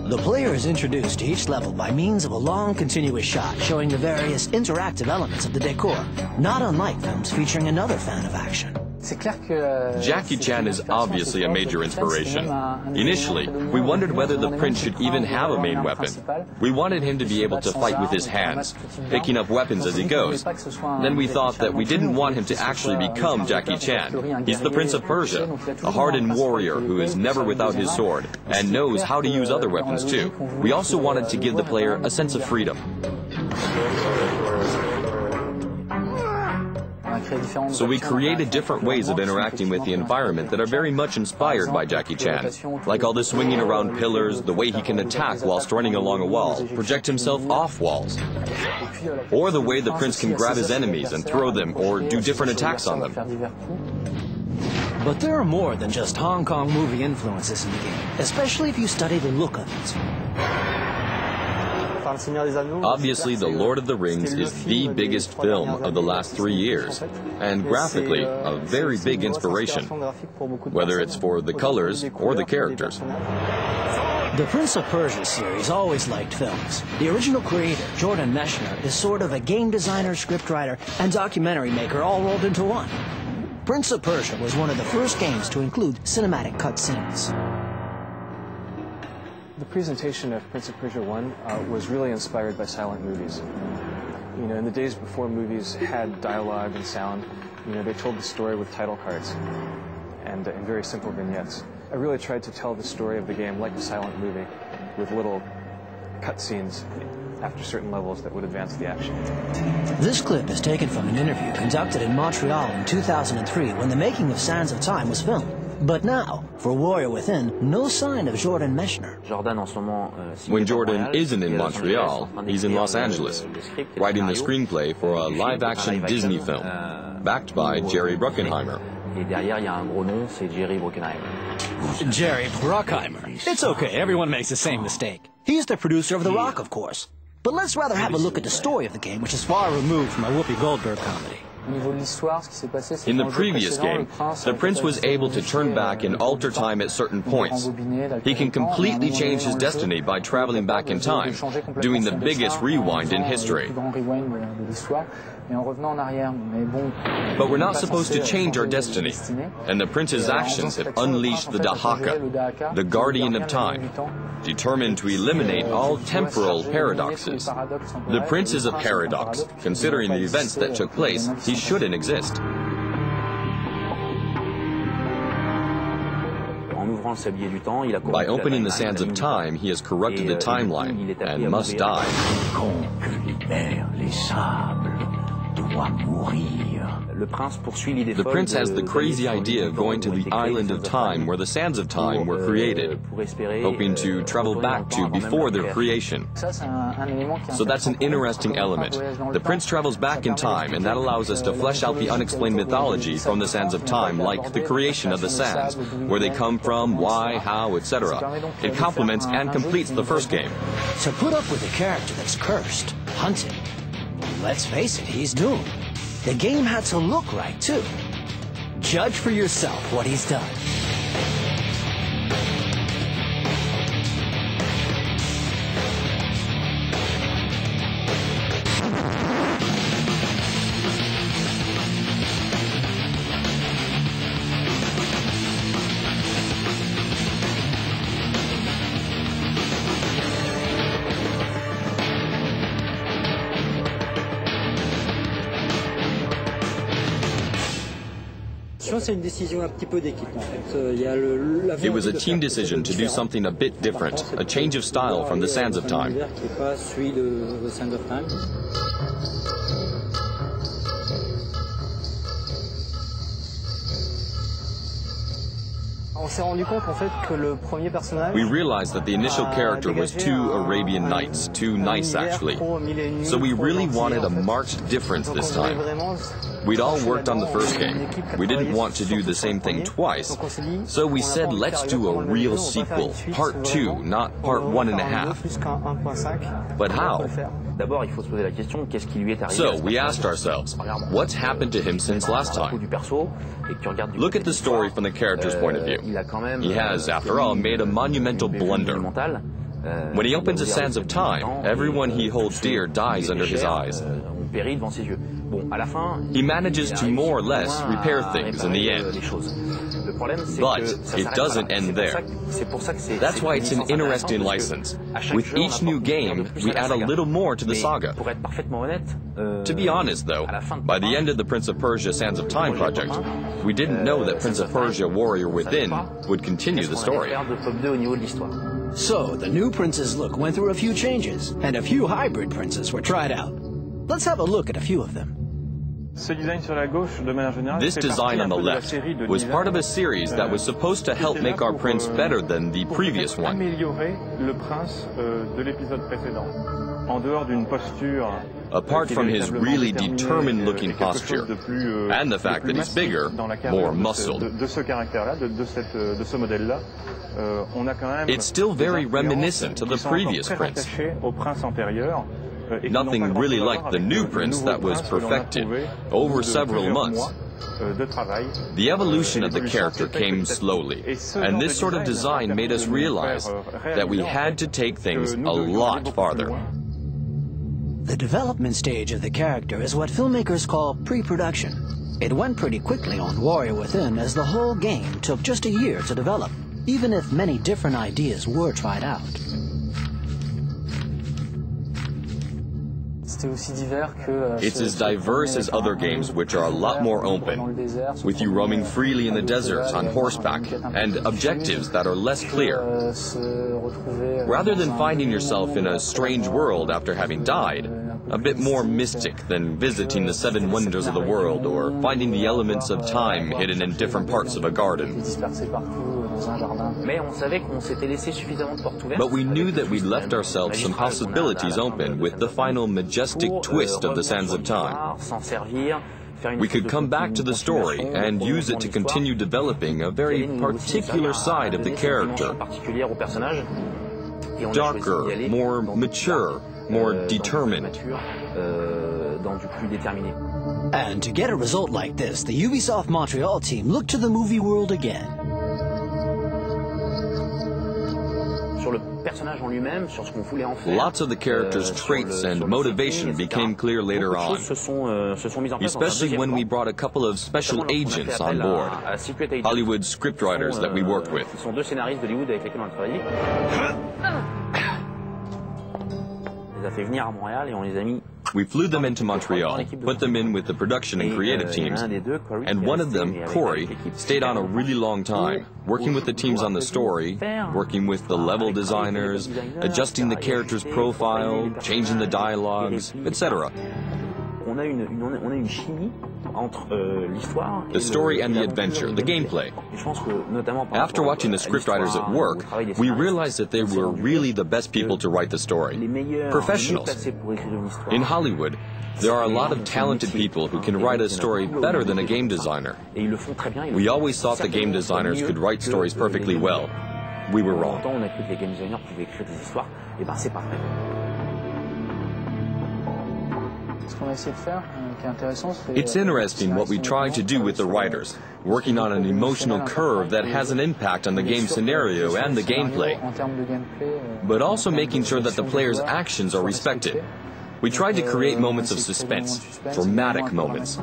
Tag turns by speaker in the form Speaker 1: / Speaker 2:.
Speaker 1: The player is introduced to each level by means of a long continuous shot showing the various interactive elements of the decor, not unlike films featuring another fan of action.
Speaker 2: Jackie Chan is obviously a major inspiration. Initially, we wondered whether the prince should even have a main weapon. We wanted him to be able to fight with his hands, picking up weapons as he goes. Then we thought that we didn't want him to actually become Jackie Chan. He's the Prince of Persia, a hardened warrior who is never without his sword and knows how to use other weapons too. We also wanted to give the player a sense of freedom. So we created different ways of interacting with the environment that are very much inspired by Jackie Chan. Like all the swinging around pillars, the way he can attack whilst running along a wall, project himself off walls. Or the way the prince can grab his enemies and throw them or do different attacks on them.
Speaker 1: But there are more than just Hong Kong movie influences in the game, especially if you study the look of it.
Speaker 2: Obviously, The Lord of the Rings is the biggest film of the last 3 years, and graphically, a very big inspiration, whether it's for the colors or the characters.
Speaker 1: The Prince of Persia series always liked films. The original creator, Jordan Mechner, is sort of a game designer, scriptwriter, and documentary maker all rolled into one. Prince of Persia was one of the first games to include cinematic cutscenes.
Speaker 3: The presentation of Prince of Persia 1 was really inspired by silent movies. You know, in the days before movies had dialogue and sound, you know, they told the story with title cards and in very simple vignettes. I really tried to tell the story of the game like a silent movie, with little cutscenes after certain levels that would advance the action.
Speaker 1: This clip is taken from an interview conducted in Montreal in 2003 when the making of Sands of Time was filmed. But now, for Warrior Within, no sign of Jordan Mechner.
Speaker 2: When Jordan isn't in Montreal, he's in Los Angeles, writing the screenplay for a live-action Disney film, backed by Jerry Bruckheimer.
Speaker 1: Jerry Bruckheimer. It's okay, everyone makes the same mistake. He's the producer of The Rock, of course. But let's rather have a look at the story of the game, which is far removed from a Whoopi Goldberg comedy.
Speaker 2: In the previous game, the prince was able to turn back and alter time at certain points. He can completely change his destiny by traveling back in time, doing the biggest rewind in history. But we're not supposed to change our destiny, and the prince's actions have unleashed the Dahaka, the guardian of time, determined to eliminate all temporal paradoxes. The prince is a paradox. Considering the events that took place, he shouldn't exist. By opening the Sands of Time, he has corrupted the timeline and must die. The prince has the crazy idea of going to the island of time where the Sands of Time were created, hoping to travel back to before their creation. So that's an interesting element. The prince travels back in time, and that allows us to flesh out the unexplained mythology from the Sands of Time, like the creation of the sands, where they come from, why, how, etc. It complements and completes the first game.
Speaker 1: To put up with a character that's cursed, hunted, let's face it, he's doomed. The game had to look right, too. Judge for yourself what he's done.
Speaker 2: It was a team decision to do something a bit different, a change of style from the Sands of Time. We realized that the initial character was too Arabian Nights, too nice actually. So we really wanted a marked difference this time. We'd all worked on the first game. We didn't want to do the same thing twice. So we said, let's do a real sequel, part 2, not part 1.5. But how? So we asked ourselves, what's happened to him since last time? Look at the story from the character's point of view. He has, after all, made a monumental blunder. When he opens the Sands of Time, everyone he holds dear dies under his eyes. He manages to more or less repair things in the end. But it doesn't end there. That's why it's an interesting license. With each new game, we add a little more to the saga. To be honest, though, by the end of the Prince of Persia Sands of Time project, we didn't know that Prince of Persia Warrior Within would continue the story.
Speaker 1: So, the new prince's look went through a few changes, and a few hybrid princes were tried out. Let's have a look at a few of them.
Speaker 2: This design on the left was part of a series that was supposed to help make our prince better than the previous one. Apart from his really determined-looking posture, and the fact that he's bigger, more muscled, it's still very reminiscent of the previous prince. Nothing really like the new prince that was perfected over several months. The evolution of the character came slowly, and this sort of design made us realize that we had to take things a lot farther.
Speaker 1: The development stage of the character is what filmmakers call pre-production. It went pretty quickly on Warrior Within, as the whole game took just a year to develop, even if many different ideas were tried out.
Speaker 2: It's as diverse as other games, which are a lot more open, with you roaming freely in the deserts on horseback, and objectives that are less clear. Rather than finding yourself in a strange world after having died, a bit more mystic than visiting the 7 wonders of the world or finding the elements of time hidden in different parts of a garden. But we knew that we'd left ourselves some possibilities open with the final majestic twist of the Sands of Time. We could come back to the story and use it to continue developing a very particular side of the character. Darker, more mature, more determined.
Speaker 1: And to get a result like this, the Ubisoft Montreal team looked to the movie world again.
Speaker 2: Lots of the character's traits and motivation became clear later on, especially when we brought a couple of special agents on board, Hollywood scriptwriters that we worked with. We flew them into Montreal, put them in with the production and creative teams, and one of them, Corey, stayed on a really long time, working with the teams on the story, working with the level designers, adjusting the character's profile, changing the dialogues, etc. The story and the adventure, the gameplay. After watching the scriptwriters at work, we realized that they were really the best people to write the story. Professionals. In Hollywood, there are a lot of talented people who can write a story better than a game designer. We always thought the game designers could write stories perfectly well. We were wrong. It's interesting what we try to do with the writers, working on an emotional curve that has an impact on the game scenario and the gameplay, but also making sure that the player's actions are respected. We tried to create moments of suspense, dramatic moments.